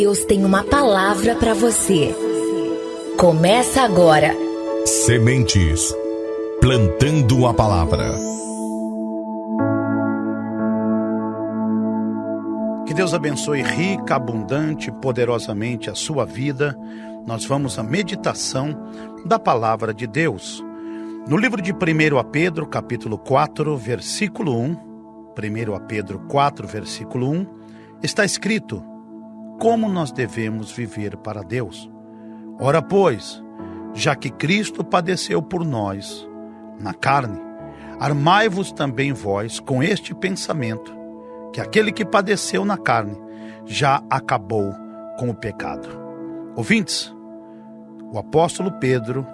Deus tem uma palavra para você. Começa agora. Sementes, plantando a palavra. Que Deus abençoe rica, abundante, poderosamente a sua vida. Nós vamos à meditação da palavra de Deus. No livro de 1 Pedro, capítulo 4, versículo 1, 1 Pedro 4, versículo 1, está escrito: como nós devemos viver para Deus. Ora, pois, já que Cristo padeceu por nós, na carne, armai-vos também vós com este pensamento, que aquele que padeceu na carne já acabou com o pecado. Ouvintes, o apóstolo Pedro,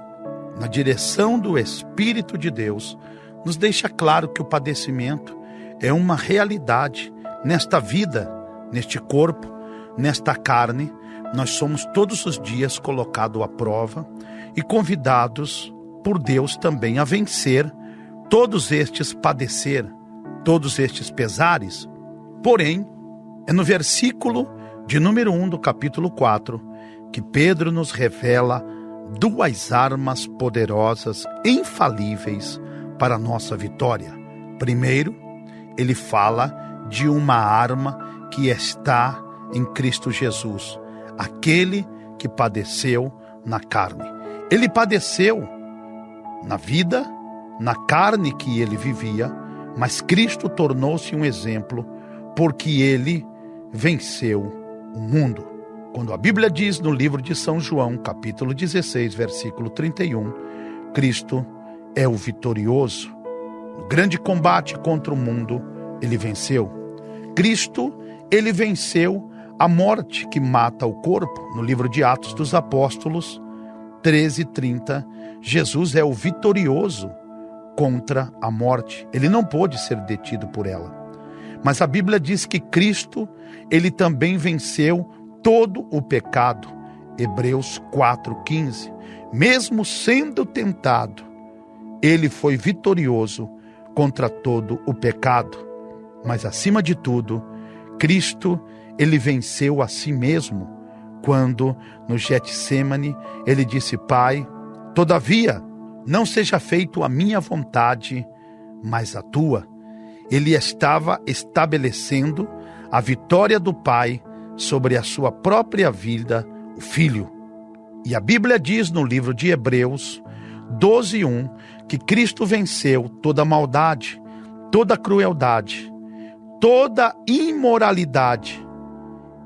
na direção do Espírito de Deus, nos deixa claro que o padecimento é uma realidade nesta vida, neste corpo, nesta carne. Nós somos todos os dias colocados à prova e convidados por Deus também a vencer todos estes padecer, todos estes pesares. Porém, é no versículo de número 1 do capítulo 4 que Pedro nos revela duas armas poderosas, infalíveis para a nossa vitória. Primeiro, ele fala de uma arma que está em Cristo Jesus, aquele que padeceu na carne. Ele padeceu na vida, na carne que ele vivia, mas Cristo tornou-se um exemplo porque ele venceu o mundo. Quando a Bíblia diz no livro de São João, capítulo 16, versículo 31, Cristo é o vitorioso. No grande combate contra o mundo, ele venceu. Cristo, ele venceu a morte que mata o corpo. No livro de Atos dos Apóstolos, 13:30, Jesus é o vitorioso contra a morte. Ele não pôde ser detido por ela. Mas a Bíblia diz que Cristo, ele também venceu todo o pecado. Hebreus 4:15. Mesmo sendo tentado, ele foi vitorioso contra todo o pecado. Mas acima de tudo, Cristo, ele venceu a si mesmo, quando no Getsêmani ele disse: Pai, todavia, não seja feito a minha vontade, mas a tua. Ele estava estabelecendo a vitória do Pai sobre a sua própria vida, o Filho. E a Bíblia diz no livro de Hebreus 12:1 que Cristo venceu toda maldade, toda crueldade, toda imoralidade,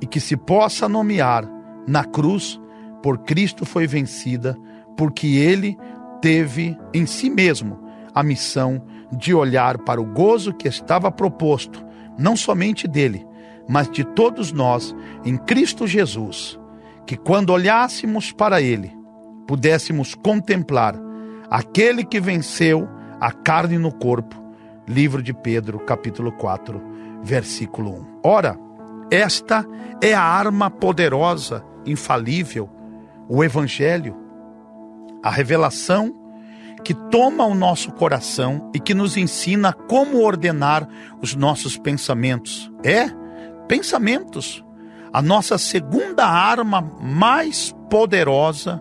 e que se possa nomear na cruz, por Cristo foi vencida, porque ele teve em si mesmo a missão de olhar para o gozo que estava proposto, não somente dele, mas de todos nós em Cristo Jesus, que quando olhássemos para ele, pudéssemos contemplar aquele que venceu a carne no corpo. Livro de Pedro, capítulo 4, versículo 1. Ora, esta é a arma poderosa, infalível, o Evangelho, a revelação que toma o nosso coração e que nos ensina como ordenar os nossos pensamentos. Pensamentos. A nossa segunda arma mais poderosa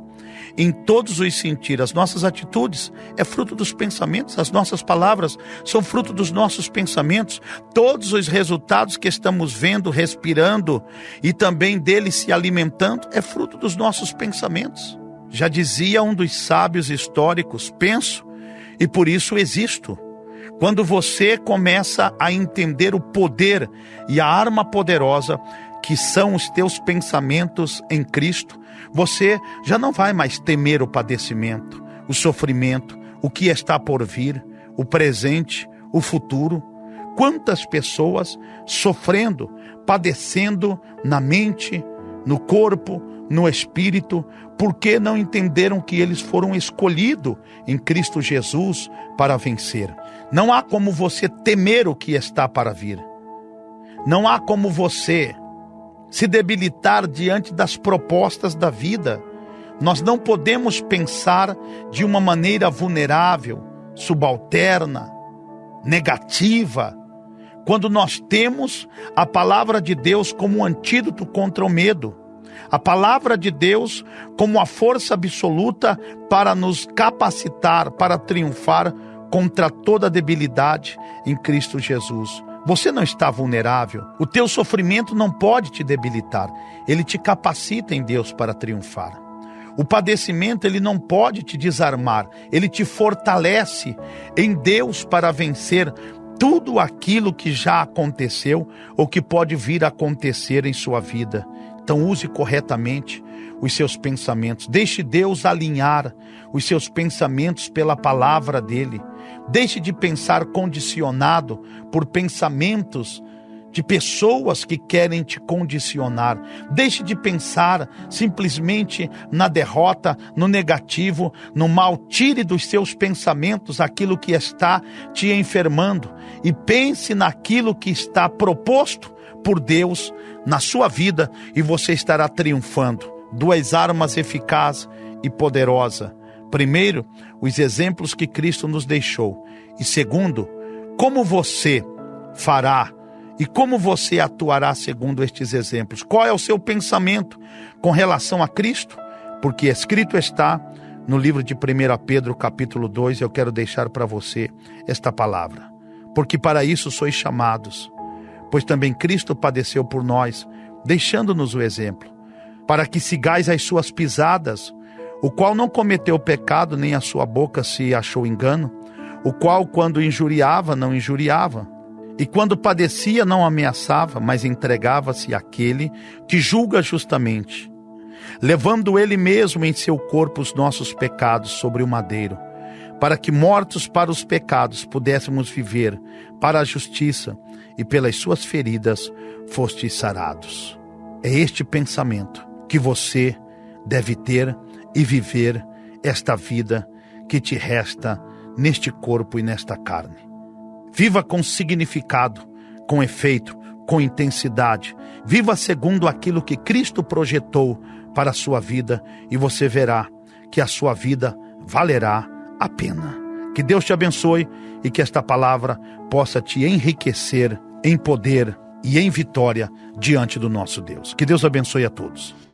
em todos os sentidos. As nossas atitudes é fruto dos pensamentos, as nossas palavras são fruto dos nossos pensamentos. Todos os resultados que estamos vendo, respirando e também deles se alimentando é fruto dos nossos pensamentos. Já dizia um dos sábios históricos: penso e por isso existo. Quando você começa a entender o poder e a arma poderosa que são os teus pensamentos em Cristo, você já não vai mais temer o padecimento, o sofrimento, o que está por vir, o presente, o futuro. Quantas pessoas sofrendo, padecendo na mente, no corpo, no espírito, porque não entenderam que eles foram escolhidos em Cristo Jesus para vencer. Não há como você temer o que está para vir. Não há como você se debilitar diante das propostas da vida. Nós não podemos pensar de uma maneira vulnerável, subalterna, negativa, quando nós temos a palavra de Deus como um antídoto contra o medo. A palavra de Deus como a força absoluta para nos capacitar, para triunfar contra toda debilidade em Cristo Jesus. Você não está vulnerável. O teu sofrimento não pode te debilitar. Ele te capacita em Deus para triunfar. O padecimento, ele não pode te desarmar. Ele te fortalece em Deus para vencer tudo aquilo que já aconteceu ou que pode vir a acontecer em sua vida. Então use corretamente os seus pensamentos. Deixe Deus alinhar os seus pensamentos pela palavra dele. Deixe de pensar condicionado por pensamentos de pessoas que querem te condicionar. Deixe de pensar simplesmente na derrota, no negativo, no mal. Tire dos seus pensamentos aquilo que está te enfermando e pense naquilo que está proposto por Deus na sua vida e você estará triunfando. Duas armas eficazes e poderosas. Primeiro, os exemplos que Cristo nos deixou. E segundo, como você fará e como você atuará segundo estes exemplos. Qual é o seu pensamento com relação a Cristo? Porque escrito está no livro de 1 Pedro capítulo 2, eu quero deixar para você esta palavra. Porque para isso sois chamados, pois também Cristo padeceu por nós, deixando-nos o exemplo, para que sigais as suas pisadas, o qual não cometeu pecado, nem a sua boca se achou engano, o qual quando injuriava, não injuriava, e quando padecia, não ameaçava, mas entregava-se àquele que julga justamente, levando ele mesmo em seu corpo os nossos pecados sobre o madeiro, para que mortos para os pecados pudéssemos viver para a justiça, e pelas suas feridas fostes sarados. É este pensamento que você deve ter e viver esta vida que te resta neste corpo e nesta carne. Viva com significado, com efeito, com intensidade. Viva segundo aquilo que Cristo projetou para a sua vida e você verá que a sua vida valerá a pena. Que Deus te abençoe e que esta palavra possa te enriquecer em poder e em vitória diante do nosso Deus. Que Deus abençoe a todos.